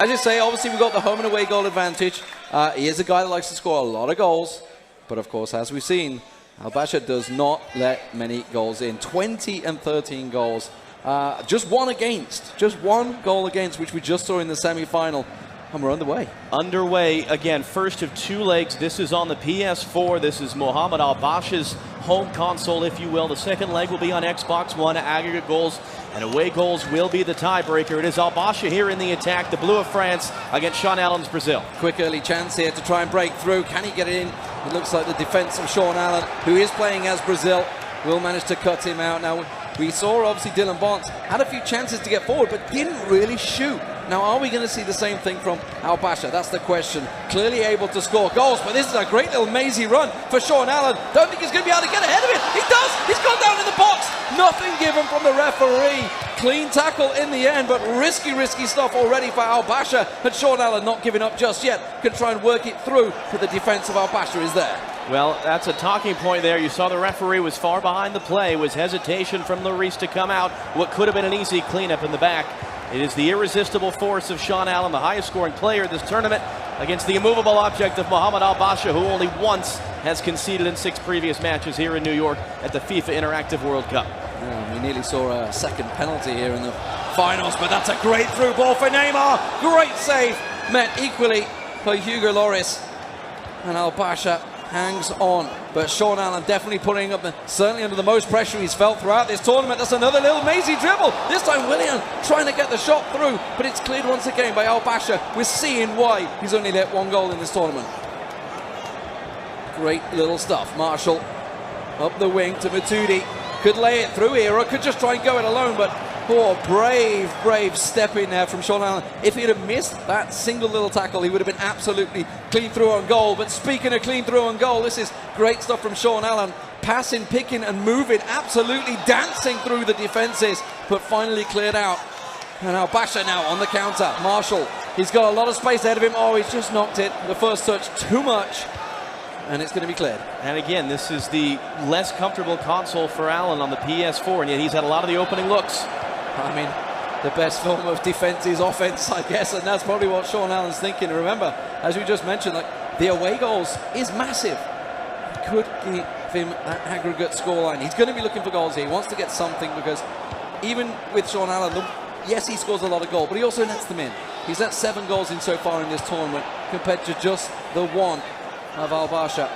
As you say, obviously we've got the home and away goal advantage. He is a guy that likes to score a lot of goals. But of course, as we've seen, Al-Bacha does not let many goals in. 20 and 13 goals. Just one goal against, which we just saw in the semi-final. And we're underway. Underway, again, first of two legs. This is on the PS4. This is Mohamad Al-Bacha's home console, if you will. The second leg will be on Xbox One. Aggregate goals and away goals will be the tiebreaker. It is Al-Bacha here in the attack, the Blue of France against Sean Allen's Brazil. Quick early chance here to try and break through. Can he get it in? It looks like the defense of Sean Allen, who is playing as Brazil, will manage to cut him out. Now, we saw obviously Dylan Bonds had a few chances to get forward, but didn't really shoot. Now, are we going to see the same thing from Al-Bacha? That's the question. Clearly able to score goals, but this is a great little mazy run for Sean Allen. Don't think he's going to be able to get ahead of it. He does! He's gone down in the box. Nothing given from the referee. Clean tackle in the end, but risky stuff already for Al-Bacha. And Sean Allen not giving up just yet. Can try and work it through, but the defense of Al-Bacha is there. Well, that's a talking point there. You saw the referee was far behind the play. It was hesitation from Lloris to come out. What could have been an easy cleanup in the back. It is the irresistible force of Sean Allen, the highest scoring player this tournament, against the immovable object of Mohamad Al-Bacha, who only once has conceded in 6 previous matches here in New York at the FIFA Interactive World Cup. Yeah, we nearly saw a second penalty here in the finals, but that's a great through ball for Neymar. Great save, met equally for Hugo Lloris. And Al-Bacha hangs on, but Sean Allen definitely putting up certainly under the most pressure he's felt throughout this tournament. That's another little mazy dribble. This time Willian trying to get the shot through, but it's cleared once again by Al-Bacha. We're seeing why he's only let 1 goal in this tournament. Great little stuff. Marshall up the wing to Matuidi. Could lay it through here or could just try and go it alone, but brave step in there from Sean Allen. If he'd have missed that single little tackle, he would have been absolutely clean through on goal. But speaking of clean through on goal, this is great stuff from Sean Allen. Passing, picking and moving, absolutely dancing through the defenses, but finally cleared out. And Al-Bacha now on the counter. Marshall, he's got a lot of space ahead of him. Oh, he's just knocked it. The first touch, too much. And it's going to be cleared. And again, this is the less comfortable console for Allen on the PS4, and yet he's had a lot of the opening looks. I mean, the best form of defense is offense, I guess, and that's probably what Sean Allen's thinking. Remember, as we just mentioned, like the away goals is massive. It could give him that aggregate scoreline. He's going to be looking for goals here. He wants to get something because even with Sean Allen, yes, he scores a lot of goals, but he also lets them in. He's let 7 goals in so far in this tournament compared to just the 1 of Al-Bacha.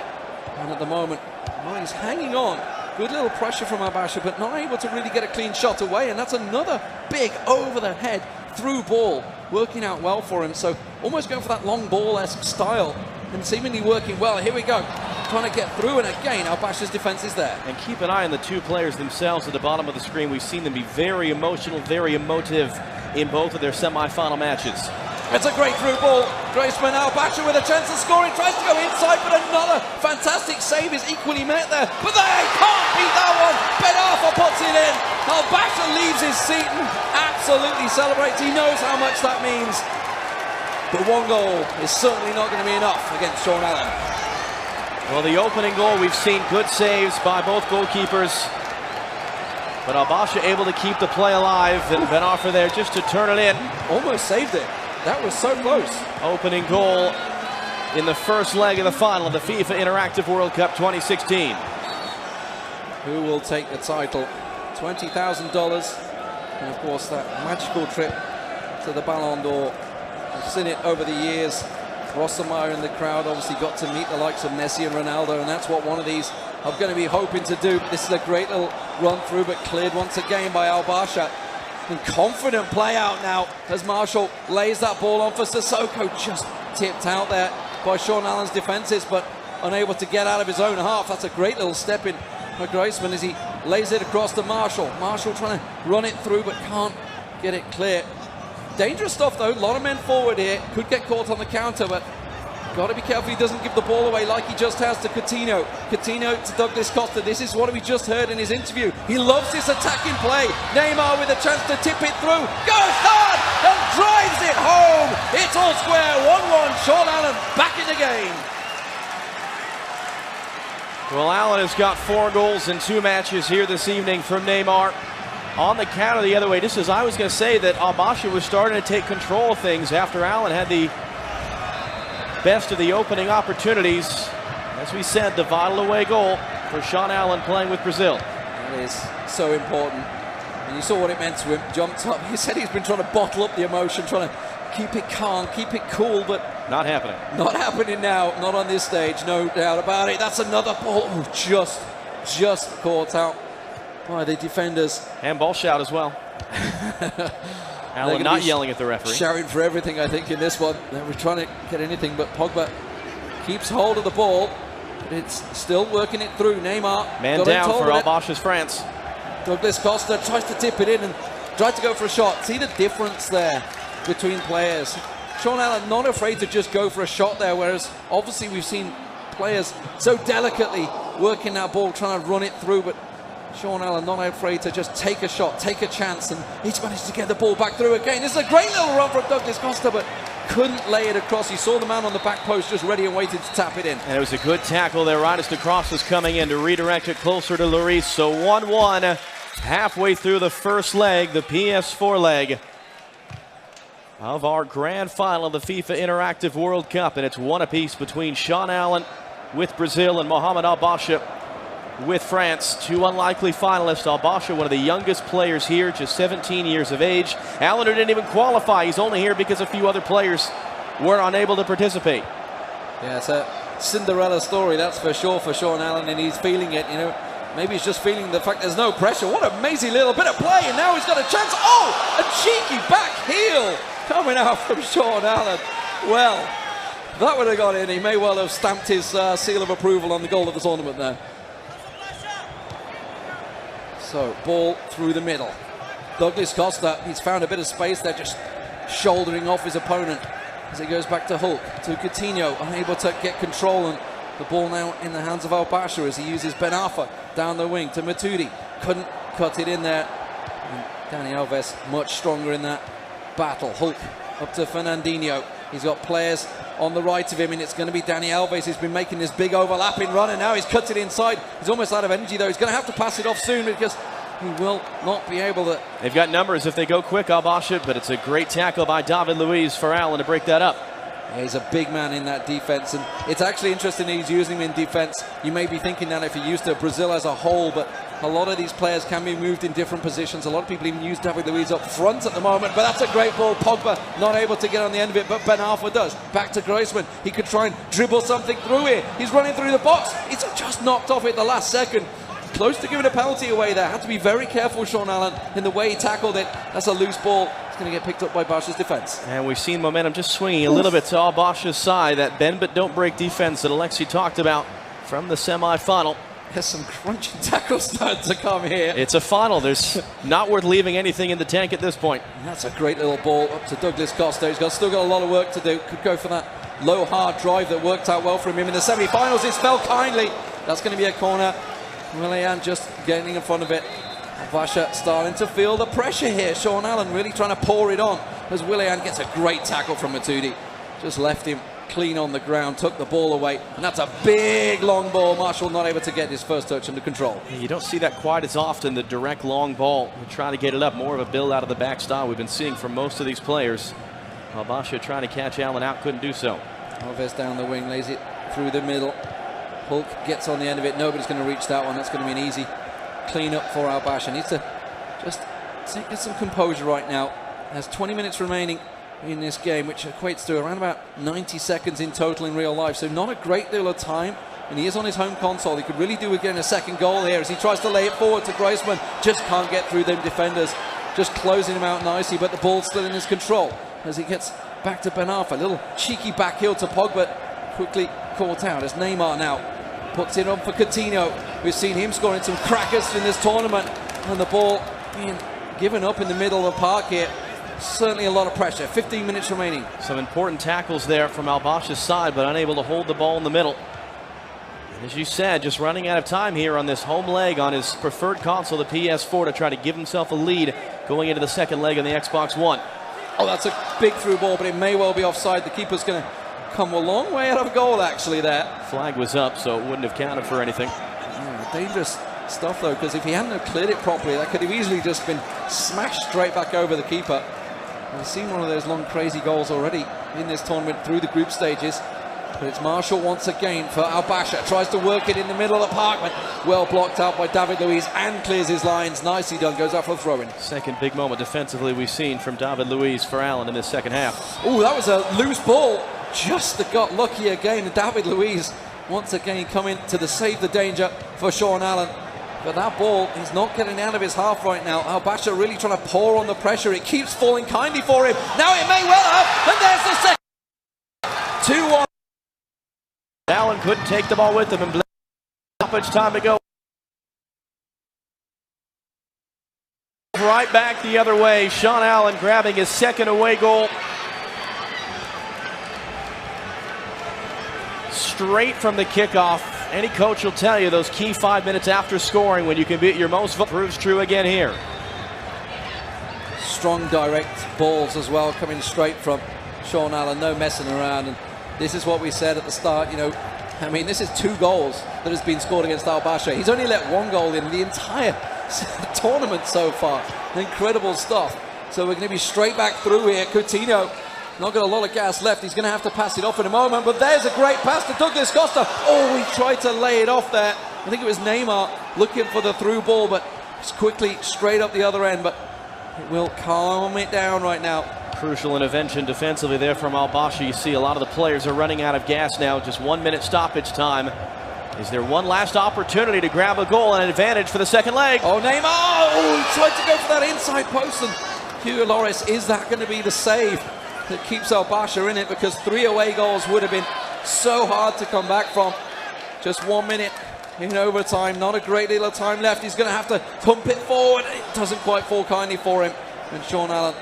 And at the moment, well, he's hanging on. Good little pressure from Al-Bacha, but not able to really get a clean shot away. And that's another big over-the-head through ball, working out well for him. So almost going for that long ball-esque style and seemingly working well. Here we go, trying to get through, and again, Al-Bacha's defense is there. And keep an eye on the 2 players themselves at the bottom of the screen. We've seen them be very emotional, very emotive in both of their semi-final matches. It's a great through ball. Graceman Al-Bacha with a chance of scoring. Tries to go inside, but another fantastic save is equally met there. But they can't beat that one. Ben Arthur puts it in. Al-Bacha leaves his seat and absolutely celebrates. He knows how much that means. But 1 goal is certainly not going to be enough against Sean Allen. Well, the opening goal, we've seen good saves by both goalkeepers. But Al-Bacha able to keep the play alive, and Ben Arthur there just to turn it in. Almost saved it. That was so close. Opening goal in the first leg of the final of the FIFA Interactive World Cup 2016. Who will take the title? $20,000. And of course, that magical trip to the Ballon d'Or. We've seen it over the years. Rossemeyer in the crowd obviously got to meet the likes of Messi and Ronaldo, and that's what one of these are going to be hoping to do. This is a great little run through, but cleared once again by Al-Bacha. And confident play out now as Marshall lays that ball on for Sissoko. Just tipped out there by Sean Allen's defenses, but unable to get out of his own half. That's a great little step in for Graceman as he lays it across to Marshall. Marshall trying to run it through, but can't get it clear. Dangerous stuff though, a lot of men forward here. Could get caught on the counter, but got to be careful he doesn't give the ball away like he just has to Coutinho. Coutinho to Douglas Costa. This is what we just heard in his interview. He loves this attacking play. Neymar with a chance to tip it through. Goes hard and drives it home. It's all square. 1-1. Sean Allen back in the game. Well, Allen has got 4 goals in 2 matches here this evening from Neymar. on the counter the other way. Just as I was going to say that Al-Bacha was starting to take control of things after Allen had the best of the opening opportunities. As we said, the vital away goal for Sean Allen playing with Brazil. That is so important. And you saw what it meant to him. Jumped up. He said he's been trying to bottle up the emotion, trying to keep it calm, keep it cool, but not happening. Not happening now. Not on this stage, no doubt about it. That's another ball. Oh, just caught out by the defenders. And ball shout as well. Allen not yelling at the referee. Shouting for everything, I think, in this one. They were trying to get anything, but Pogba keeps hold of the ball. It's still working it through. Neymar. Man down for Al-Bacha's France. Douglas Costa tries to tip it in and tries to go for a shot. See the difference there between players. Sean Allen not afraid to just go for a shot there, whereas obviously we've seen players so delicately working that ball, trying to run it through, but Sean Allen not afraid to just take a shot, take a chance, and he's managed to get the ball back through again. This is a great little run from Douglas Costa, but couldn't lay it across. You saw the man on the back post just ready and waiting to tap it in. And it was a good tackle there. Right as the cross was coming in to redirect it closer to Lloris. So 1-1 halfway through the first leg, the PS4 leg of our grand final of the FIFA Interactive World Cup. And it's one apiece between Sean Allen with Brazil and Mohamad Al-Bacha with France. Two unlikely finalists. Al-Bacha, one of the youngest players here, just 17 years of age. Allen, who didn't even qualify. He's only here because a few other players were unable to participate. Yeah, it's a Cinderella story, that's for sure, for Sean Allen, and he's feeling it, you know. Maybe he's just feeling the fact there's no pressure. What an amazing little bit of play, and now he's got a chance. Oh, a cheeky back heel coming out from Sean Allen. Well, that would have got in. He may well have stamped his seal of approval on the goal of the tournament there. So, ball through the middle. Douglas Costa, he's found a bit of space there, just shouldering off his opponent as he goes back to Hulk, to Coutinho, unable to get control, and the ball now in the hands of Al-Bacha as he uses Ben Arfa down the wing to Matuidi. Couldn't cut it in there. And Dani Alves much stronger in that battle. Hulk up to Fernandinho. He's got players on the right of him, and it's going to be Dani Alves who's been making this big overlapping run, and now he's cut it inside. He's almost out of energy though. He's going to have to pass it off soon because he will not be able to. They've got numbers if they go quick, Al-Bacha, but it's a great tackle by David Luiz for Allen to break that up. Yeah, he's a big man in that defense, and it's actually interesting he's using him in defense. You may be thinking that if he used to Brazil as a whole, but a lot of these players can be moved in different positions. A lot of people even use David Luiz up front at the moment, but that's a great ball. Pogba not able to get on the end of it, but Ben Arfa does. Back to Griezmann. He could try and dribble something through here. He's running through the box. It's just knocked off at the last second. Close to giving a penalty away there. Had to be very careful, Sean Allen, in the way he tackled it. That's a loose ball. It's going to get picked up by Bacha's defense. And we've seen momentum just swinging a little bit to Al-Bacha's side. That bend but don't break defense that Alexi talked about from the semi-final. There's some crunching tackles starting to come here. It's a final. There's not worth leaving anything in the tank at this point. And that's a great little ball up to Douglas Costa. He's still got a lot of work to do. Could go for that low, hard drive that worked out well for him in the semi-finals. It's fell kindly. That's going to be a corner. Willian just getting in front of it. Al-Bacha starting to feel the pressure here. Sean Allen really trying to pour it on as Willian gets a great tackle from Matuidi. Just left him clean on the ground, took the ball away, and that's a big long ball. Marshall not able to get his first touch under control. You don't see that quite as often, the direct long ball. Trying to get it up, more of a build out of the back style we've been seeing from most of these players. Al-Bacha trying to catch Allen out, couldn't do so. Alves down the wing, lays it through the middle. Hulk gets on the end of it. Nobody's going to reach that one. That's going to be an easy clean up for Al-Bacha. Needs to just get some composure right now. Has 20 minutes remaining in this game, which equates to around about 90 seconds in total in real life. So not a great deal of time. And he is on his home console. He could really do with getting a second goal here as he tries to lay it forward to Griezmann. Just can't get through them defenders. Just closing him out nicely, but the ball's still in his control as he gets back to Ben Arfa. A little cheeky back heel to Pogba. Quickly caught out as Neymar now puts it on for Coutinho. We've seen him scoring some crackers in this tournament, and the ball being given up in the middle of the park here. Certainly a lot of pressure. 15 minutes remaining. Some important tackles there from Al-Bacha's side, but unable to hold the ball in the middle. And as you said, just running out of time here on this home leg on his preferred console, the PS4, to try to give himself a lead going into the second leg on the Xbox One. Oh, that's a big through ball, but it may well be offside. The keeper's going to come a long way out of goal, actually, there. Flag was up, so it wouldn't have counted for anything. Yeah, dangerous stuff though, because if he hadn't have cleared it properly, that could have easily just been smashed straight back over the keeper. We've seen one of those long crazy goals already in this tournament through the group stages. But it's Marshall once again for Al-Bacha. Tries to work it in the middle of the park, but well blocked out by David Luiz and clears his lines. Nicely done, goes out for the throw-in. Second big moment defensively we've seen from David Luiz for Allen in this second half. Oh, that was a loose ball. Just got lucky again. David Luiz once again coming to the save the danger for Sean Allen. But that ball, he's not getting out of his half right now. Al-Bacha really trying to pour on the pressure. It keeps falling kindly for him. Now it may well have, and there's the second. 2-1. Allen couldn't take the ball with him, and stoppage time to go. Right back the other way. Sean Allen grabbing his second away goal. Straight from the kickoff. Any coach will tell you those key 5 minutes after scoring when you can be at your most proves true again here. Strong direct balls as well coming straight from Sean Allen. No messing around. And this is what we said at the start, you know, I mean, this is 2 goals that has been scored against Al-Bacha. He's only let 1 goal in the entire tournament so far. Incredible stuff. So we're going to be straight back through here. Coutinho, not got a lot of gas left. He's going to have to pass it off in a moment, but there's a great pass to Douglas Costa. Oh, he tried to lay it off there. I think it was Neymar looking for the through ball, but it's quickly straight up the other end, but it will calm it down right now. Crucial intervention defensively there from Al-Bacha. You see a lot of the players are running out of gas now. Just 1 minute stoppage time. Is there one last opportunity to grab a goal and an advantage for the second leg? Oh, Neymar! Oh, he tried to go for that inside post, and Hugo Lloris, is that going to be the save that keeps Al-Bacha in it? Because 3 away goals would have been so hard to come back from. Just 1 minute in overtime. Not a great deal of time left. He's going to have to pump it forward. It doesn't quite fall kindly for him. And Sean Allen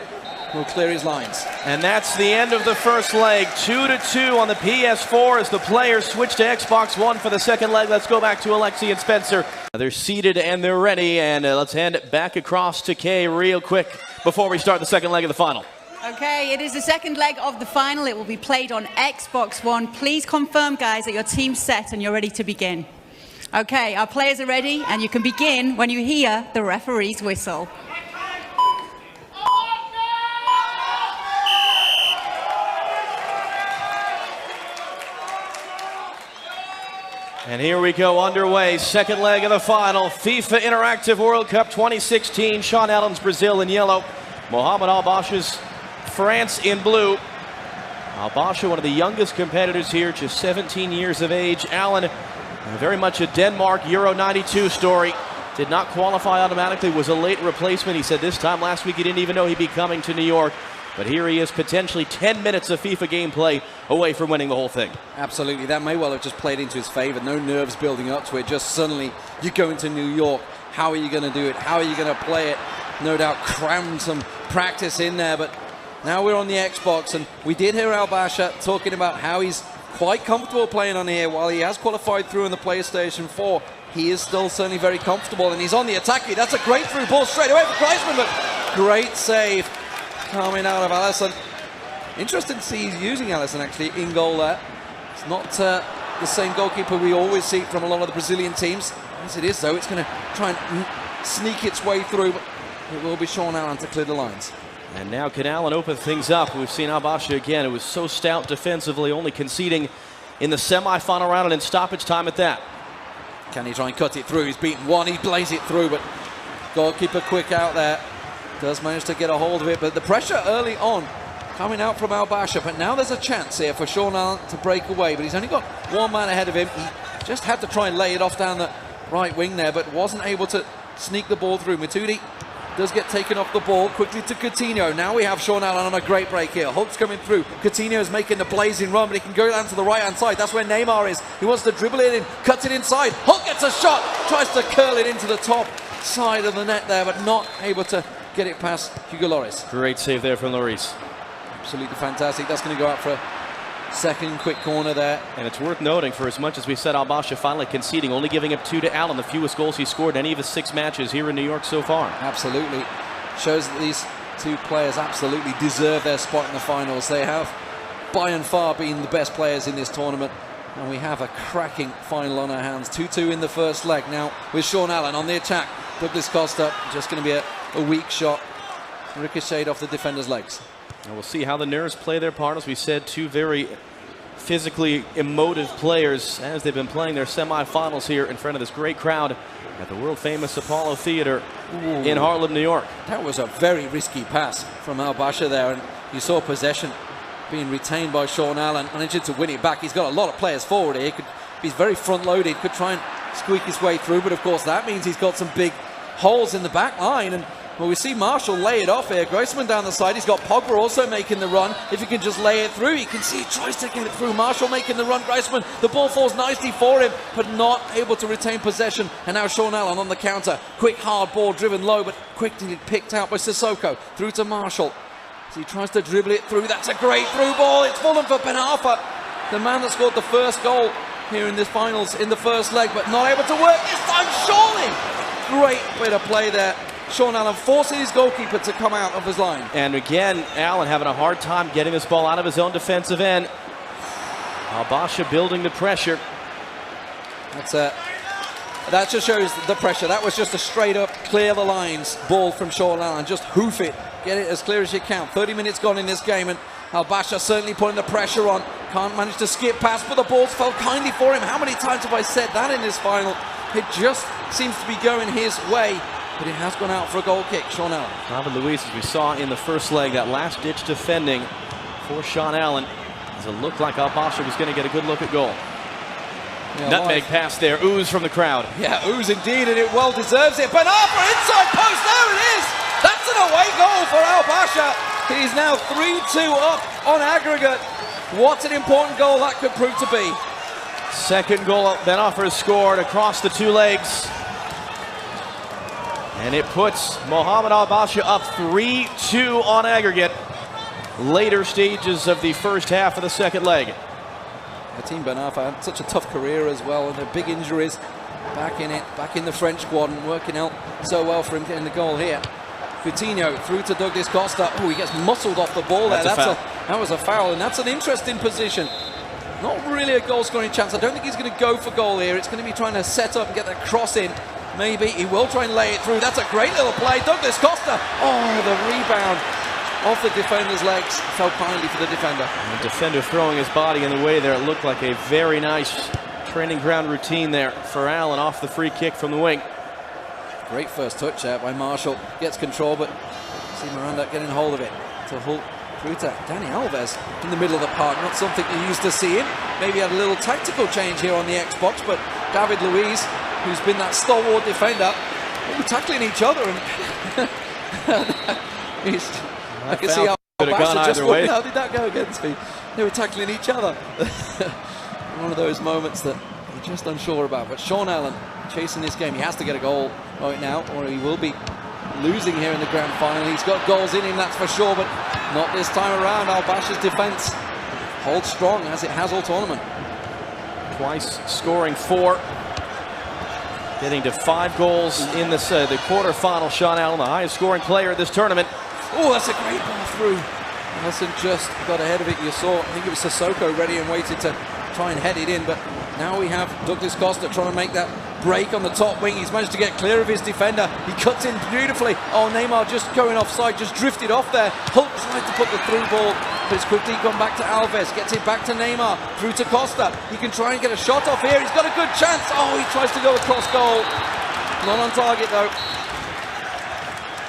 will clear his lines. And that's the end of the first leg. 2-2 on the PS4 as the players switch to Xbox One for the second leg. Let's go back to Alexi and Spencer. They're seated and they're ready. And let's hand it back across to Kay real quick before we start the second leg of the final. Okay, it is the second leg of the final. It will be played on Xbox One. Please confirm, guys, that your team's set and you're ready to begin. Okay, our players are ready, and you can begin when you hear the referee's whistle. And here we go, underway, second leg of the final. FIFA Interactive World Cup 2016. Sean Allen's Brazil in yellow. Mohamad Al-Bacha's France in blue. Al-Bacha, one of the youngest competitors here, just 17 years of age. Allen, very much a Denmark Euro 92 story. Did not qualify automatically, was a late replacement. He said this time last week he didn't even know he'd be coming to New York. But here he is, potentially 10 minutes of FIFA gameplay away from winning the whole thing. Absolutely, that may well have just played into his favor. No nerves building up to it, just suddenly you're going to New York. How are you going to do it? How are you going to play it? No doubt crammed some practice in there, but now we're on the Xbox, and we did hear Al-Bacha talking about how he's quite comfortable playing on here. While he has qualified through in the PlayStation 4, he is still certainly very comfortable, and he's on the attack here. That's a great through ball straight away for Kreisman, but great save coming out of Alisson. Interesting to see he's using Alisson actually in goal there. It's not the same goalkeeper we always see from a lot of the Brazilian teams. As it is though, it's going to try and sneak its way through, but it will be Sean Allen to clear the lines. And now can Allen open things up? We've seen Al-Bacha again. It was so stout defensively, only conceding in the semi-final round and in stoppage time at that. Can he try and cut it through? He's beaten one, he plays it through, but goalkeeper quick out there. Does manage to get a hold of it, but the pressure early on coming out from Al-Bacha. But now there's a chance here for Sean Allen to break away, but he's only got one man ahead of him. He just had to try and lay it off down the right wing there, but wasn't able to sneak the ball through. Matuidi does get taken off the ball quickly to Coutinho. Now we have Sean Allen on a great break here. Hulk's coming through. Coutinho is making the blazing run, but he can go down to the right-hand side. That's where Neymar is. He wants to dribble it in, cuts it inside. Hulk gets a shot, tries to curl it into the top side of the net there, but not able to get it past Hugo Lloris. Great save there from Lloris. Absolutely fantastic. That's going to go out for a second quick corner there. And it's worth noting, for as much as we said Al-Bacha finally conceding, only giving up 2 to Allen, the fewest goals he scored in any of his 6 matches here in New York so far. Absolutely. Shows that these 2 players absolutely deserve their spot in the finals. They have, by and far, been the best players in this tournament. And we have a cracking final on our hands. 2-2 in the first leg. Now with Sean Allen on the attack. Douglas Costa just going to be a weak shot. Ricocheted off the defender's legs. And we'll see how the Nerves play their part. As we said, two very physically emotive players as they've been playing their semifinals here in front of this great crowd at the world-famous Apollo Theater in Harlem, New York. That was a very risky pass from Al-Bacha there, and you saw possession being retained by Sean Allen, managing to win it back. He's got a lot of players forward here. He's very front-loaded, could try and squeak his way through, but of course that means he's got some big holes in the back line. And well, we see Marshall lay it off here. Groisman down the side. He's got Pogba also making the run. If he can just lay it through, you can see he tries to get it through. Marshall making the run. Groisman, the ball falls nicely for him, but not able to retain possession. And now Sean Allen on the counter. Quick, hard ball driven low, but quickly picked out by Sissoko. Through to Marshall. As he tries to dribble it through. That's a great through ball. It's fallen for Ben Arfa, the man that scored the first goal here in the finals in the first leg, but not able to work this time, surely. Great bit of play there. Sean Allen forcing his goalkeeper to come out of his line. And again, Allen having a hard time getting this ball out of his own defensive end. Al-Bacha building the pressure. That just shows the pressure. That was just a straight up clear the lines ball from Sean Allen. Just hoof it. Get it as clear as you can. 30 minutes gone in this game, and Al-Bacha certainly putting the pressure on. Can't manage to skip past, but the balls fell kindly for him. How many times have I said that in this final? It just seems to be going his way. But it has gone out for a goal kick, Sean Allen. David Luiz, as we saw in the first leg, that last-ditch defending for Sean Allen. As it looked like Al-Bacha was going to get a good look at goal. Yeah, nutmeg pass there, ooze from the crowd. Yeah, ooze indeed, and it well deserves it. Ben Arfa inside post, there it is! That's an away goal for Al-Bacha. He's now 3-2 up on aggregate. What an important goal that could prove to be. Second goal Ben Arfa has scored across the two legs. And it puts Mohamad Al-Bacha up 3-2 on aggregate. Later stages of the first half of the second leg. The team Ben Arfa had such a tough career as well, and the big injuries back in it, back in the French squad, and working out so well for him getting the goal here. Coutinho through to Douglas Costa. Oh, he gets muscled off the ball there. That was a foul, and that's an interesting position. Not really a goal-scoring chance. I don't think he's going to go for goal here. It's going to be trying to set up and get that cross in. Maybe he will try and lay it through. That's a great little play. Douglas Costa. Oh, the rebound off the defender's legs. Fell kindly for the defender. And the defender throwing his body in the way there. It looked like a very nice training ground routine there for Allen off the free kick from the wing. Great first touch there by Marshall. Gets control, but see Miranda getting hold of it. To Hull through to Dani Alves in the middle of the park. Not something you're used to seeing. Maybe had a little tactical change here on the Xbox, but David Luiz, who's been that stalwart defender, they were tackling each other. And I can see how Al-Bacha just went. How did that go against me? They were tackling each other. One of those moments that you're just unsure about. But Sean Allen chasing this game. He has to get a goal right now, or he will be losing here in the grand final. He's got goals in him, that's for sure, but not this time around. Al-Bacha's defense holds strong, as it has all tournament. Twice scoring 4. Getting to 5 goals in this, the quarterfinal. Sean Allen, the highest scoring player of this tournament. Oh, that's a great ball through. Nelson just got ahead of it. You saw, I think it was Sissoko ready and waited to try and head it in, but now we have Douglas Costa trying to make that break on the top wing. He's managed to get clear of his defender. He cuts in beautifully. Oh, Neymar just going offside, just drifted off there. Hulk tried to put the through ball, but it's quickly gone back to Alves. Gets it back to Neymar, through to Costa. He can try and get a shot off here. He's got a good chance. Oh, he tries to go across goal. Not on target though.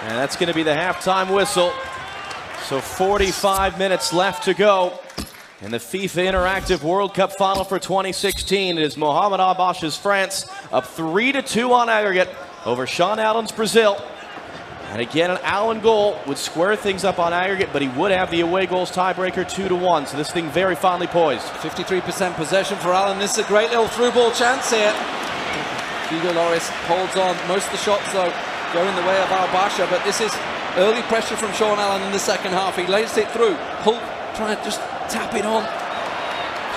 And that's going to be the halftime whistle. So 45 minutes left to go in the FIFA Interactive World Cup final for 2016. It is Mohamad Al-Bacha's France up 3-2 on aggregate over Sean Allen's Brazil. And again, an Allen goal would square things up on aggregate, but he would have the away goals tiebreaker 2-1. So this thing very finely poised. 53% possession for Allen. This is a great little through ball chance here. Hugo Lloris holds on. Most of the shots though go in the way of Al-Bacha, but this is early pressure from Sean Allen in the second half. He lays it through. Hulk trying to just tap it on.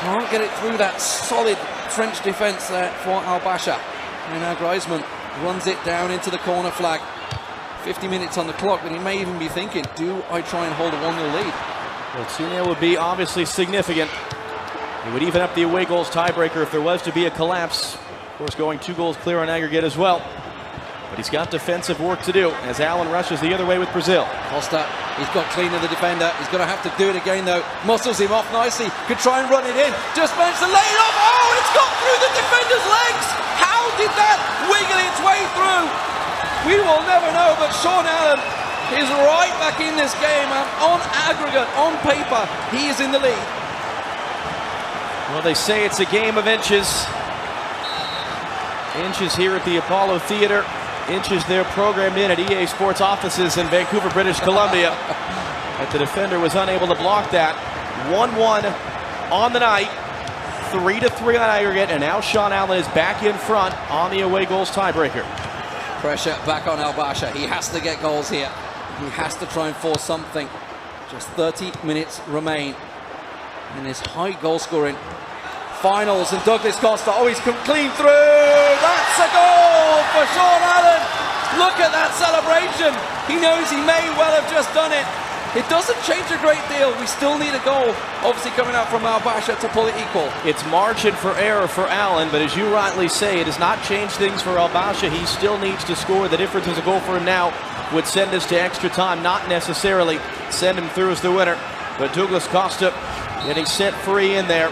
Can't get it through that solid French defence there for Al-Bacha. And now Griezmann runs it down into the corner flag. 50 minutes on the clock, but he may even be thinking, do I try and hold a 1-0 lead? Well, 2-0 would be obviously significant. It would even up the away goals tiebreaker if there was to be a collapse. Of course, going 2 goals clear on aggregate as well. But he's got defensive work to do as Allen rushes the other way with Brazil. Costa, he's got clean in the defender. He's going to have to do it again, though. Muscles him off nicely. Could try and run it in. Just managed to lay it off. Oh, it's got through the defender's legs. How did that wiggle its way through? We will never know, but Sean Allen is right back in this game. And on aggregate, on paper, he is in the lead. Well, they say it's a game of inches. Inches here at the Apollo Theater. Inches they're programmed in at EA Sports offices in Vancouver, British Columbia. But the defender was unable to block that. 1-1 on the night. 3-3 on aggregate. And now Sean Allen is back in front on the away goals tiebreaker. Pressure back on Al-Bacha. He has to get goals here. He has to try and force something. Just 30 minutes remain in this high goal scoring finals, and Douglas Costa, oh, he's come clean through. That's a goal for Sean Allen. Look at that celebration. He knows he may well have just done it. It doesn't change a great deal. We still need a goal, obviously coming out from Al-Bacha to pull it equal. It's margin for error for Allen, but as you rightly say, it does not change things for Al-Bacha. He still needs to score. The difference is a goal for him now would send us to extra time, not necessarily send him through as the winner. But Douglas Costa getting set free in there.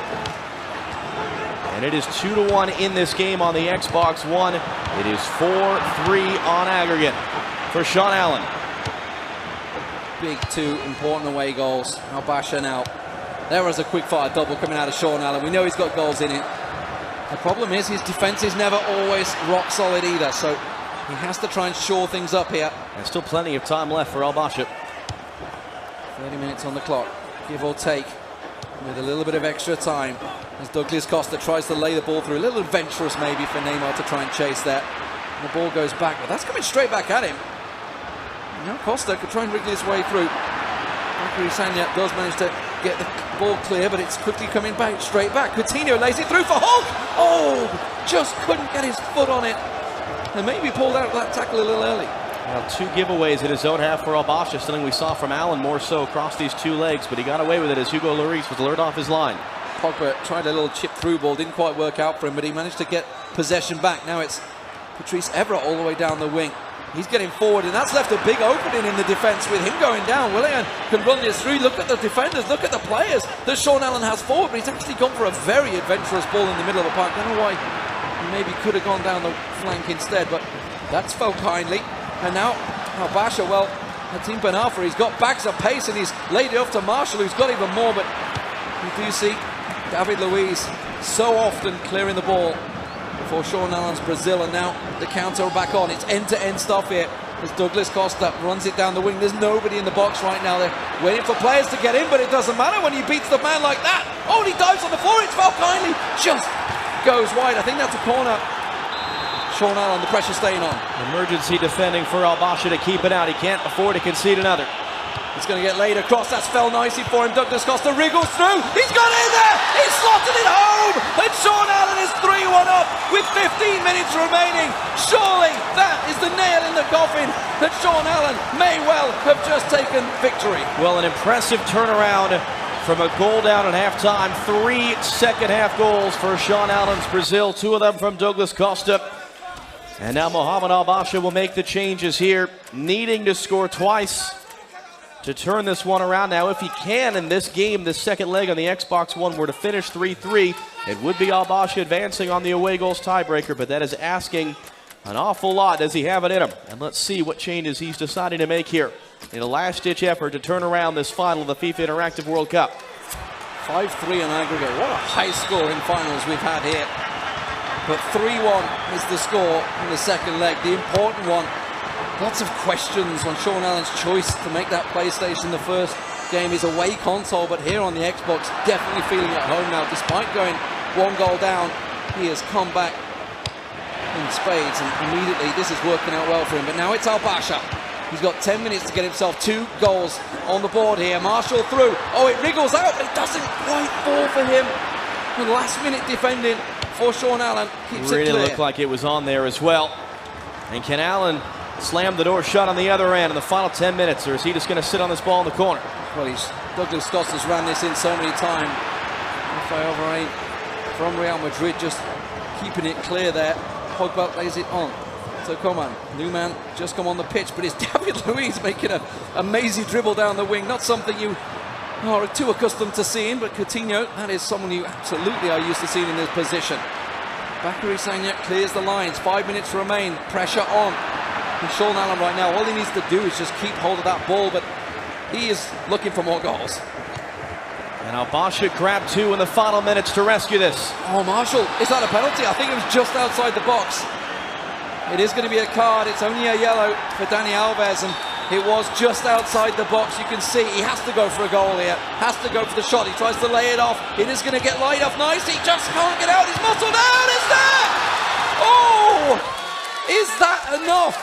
And it is 2-1 in this game on the Xbox One. It is 4-3 on aggregate for Sean Allen. Big 2 important away goals. Al-Bacha now. There was a quick fire double coming out of Sean Allen. We know he's got goals in it. The problem is his defense is never always rock solid either, so he has to try and shore things up here. There's still plenty of time left for Al-Bacha. 30 minutes on the clock, give or take, with a little bit of extra time as Douglas Costa tries to lay the ball through. A little adventurous maybe for Neymar to try and chase that. And the ball goes back, but that's coming straight back at him. Now Costa could try and wriggle his way through. Sanya does manage to get the ball clear, but it's quickly coming back, straight back. Coutinho lays it through for Hulk. Oh, just couldn't get his foot on it. And maybe pulled out that tackle a little early. Well, 2 giveaways in his own half for Al-Bacha, something we saw from Allen more so across these 2 legs, but he got away with it as Hugo Lloris was lured off his line. Pogba tried a little chip through ball, didn't quite work out for him, but he managed to get possession back. Now it's Patrice Evra all the way down the wing. He's getting forward, and that's left a big opening in the defence with him going down. Willian can run this through. Look at the defenders, look at the players that Sean Allen has forward, but he's actually gone for a very adventurous ball in the middle of the park. I don't know why he maybe could have gone down the flank instead, but that's felt kindly. And now Al-Bacha, well, Hatim Ben Arfa, he's got bags of pace and he's laid it off to Marshall, who's got even more, but you do see David Luiz so often clearing the ball for Sean Allen's Brazil, and now the counter back on. It's end-to-end stuff here as Douglas Costa runs it down the wing. There's nobody in the box right now. They're waiting for players to get in, but it doesn't matter when he beats the man like that. Oh, and he dives on the floor. It's felt kindly. Just goes wide. I think that's a corner. Sean Allen, the pressure staying on. Emergency defending for Al-Bacha to keep it out. He can't afford to concede another. It's going to get laid across. That's fell nicely for him. Douglas Costa wriggles through. He's got it in there. He's slotted it home. And Sean Allen is 3-1 up with 15 minutes remaining. Surely that is the nail in the coffin that Sean Allen may well have just taken victory. Well, an impressive turnaround from a goal down at halftime. 3 second-half goals for Sean Allen's Brazil. 2 of them from Douglas Costa. And now Mohamad Al-Bacha will make the changes here, needing to score twice to turn this one around. Now, if he can in this game, this second leg on the Xbox One were to finish 3-3, it would be Al-Bacha advancing on the away goals tiebreaker, but that is asking an awful lot. Does he have it in him? And let's see what changes he's deciding to make here in a last-ditch effort to turn around this final of the FIFA Interactive World Cup. 5-3 on aggregate. What a high-scoring finals we've had here. But 3-1 is the score in the second leg, the important one. Lots of questions on Sean Allen's choice to make that PlayStation the first game, his away console, but here on the Xbox, definitely feeling at home now. Despite going 1 goal down, he has come back in spades, and immediately this is working out well for him. But now it's Al-Bacha. He's got 10 minutes to get himself 2 goals on the board here. Marshall through. Oh, it wriggles out, but it doesn't quite fall for him. The last minute defending for Sean Allen keeps it clear. Really looked like it was on there as well. And can Allen slam the door shut on the other end in the final 10 minutes, or is he just going to sit on this ball in the corner? Well, Douglas Costa's ran this in so many times. Rafael Varane from Real Madrid just keeping it clear there. Pogba lays it on. So Coman, new man, just come on the pitch, but it's David Luiz making an amazing dribble down the wing. Not something you are too accustomed to seeing, but Coutinho, that is someone you absolutely are used to seeing in this position. Bakary Sagna clears the lines, 5 minutes remain, pressure on. And Sean Allen right now, all he needs to do is just keep hold of that ball, but he is looking for more goals. And Al-Bacha grabbed 2 in the final minutes to rescue this. Oh, Marshall, is that a penalty? I think it was just outside the box. It is going to be a card. It's only a yellow for Dani Alves, and it was just outside the box. You can see he has to go for a goal here. Has to go for the shot. He tries to lay it off. It is going to get laid off nice. He just can't get out. He's muscled out. It's there! Oh! Is that enough?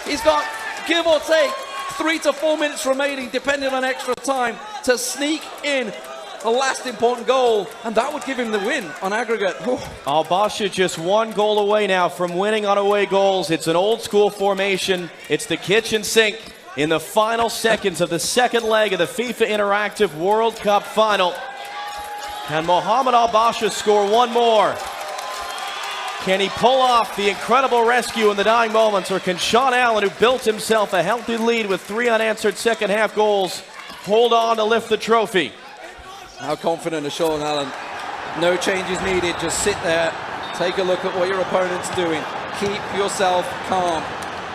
He's got, give or take, 3 to 4 minutes remaining, depending on extra time, to sneak in the last important goal, and that would give him the win on aggregate. Al-Bacha just 1 goal away now from winning on away goals. It's an old school formation. It's the kitchen sink in the final seconds of the second leg of the FIFA Interactive World Cup final. Can Mohamad Al-Bacha score 1 more? Can he pull off the incredible rescue in the dying moments, or can Sean Allen, who built himself a healthy lead with 3 unanswered second half goals, hold on to lift the trophy? How confident is Sean Allen? No changes needed, just sit there, take a look at what your opponent's doing. Keep yourself calm.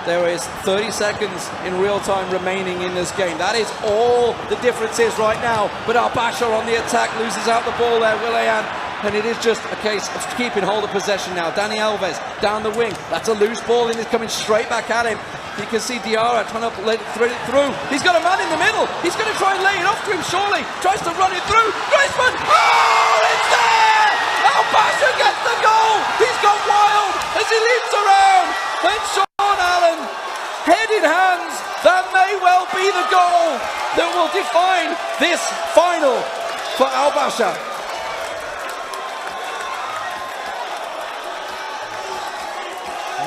There is 30 seconds in real time remaining in this game. That is all the difference is right now. But Al-Bacha on the attack loses out the ball there, Willian. And it is just a case of keeping hold of possession now. Dani Alves down the wing. That's a loose ball and it's coming straight back at him. You can see Diarra trying to thread it through. He's got a man in the middle. He's going to try and lay it off to him, surely. Tries to run it through. Griezmann. Oh, it's there! Al-Bacha gets the goal. He's gone wild as he leaps around. And Sean Allen, head in hands. That may well be the goal that will define this final for Al-Bacha.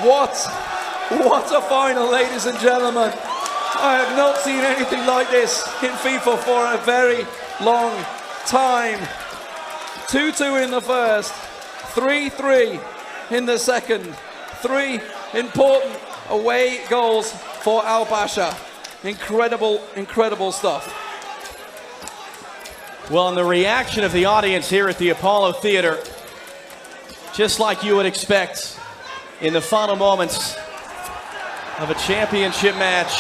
What a final, ladies and gentlemen. I have not seen anything like this in FIFA for a very long time. 2-2 in the first, 3-3 in the second. 3 important away goals for Al-Bacha. Incredible, incredible stuff. Well, and the reaction of the audience here at the Apollo Theater, just like you would expect in the final moments of a championship match.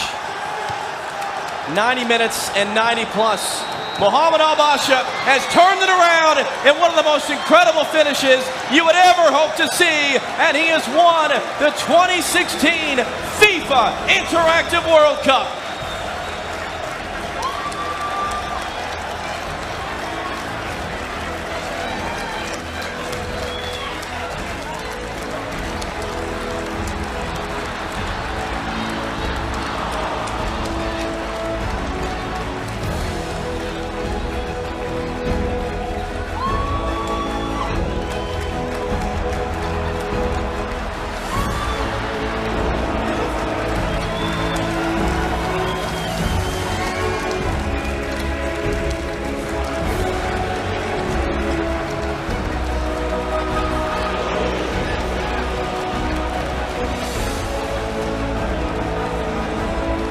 90 minutes and 90 plus. Mohamad Al-Bacha has turned it around in one of the most incredible finishes you would ever hope to see, and he has won the 2016 FIFA Interactive World Cup.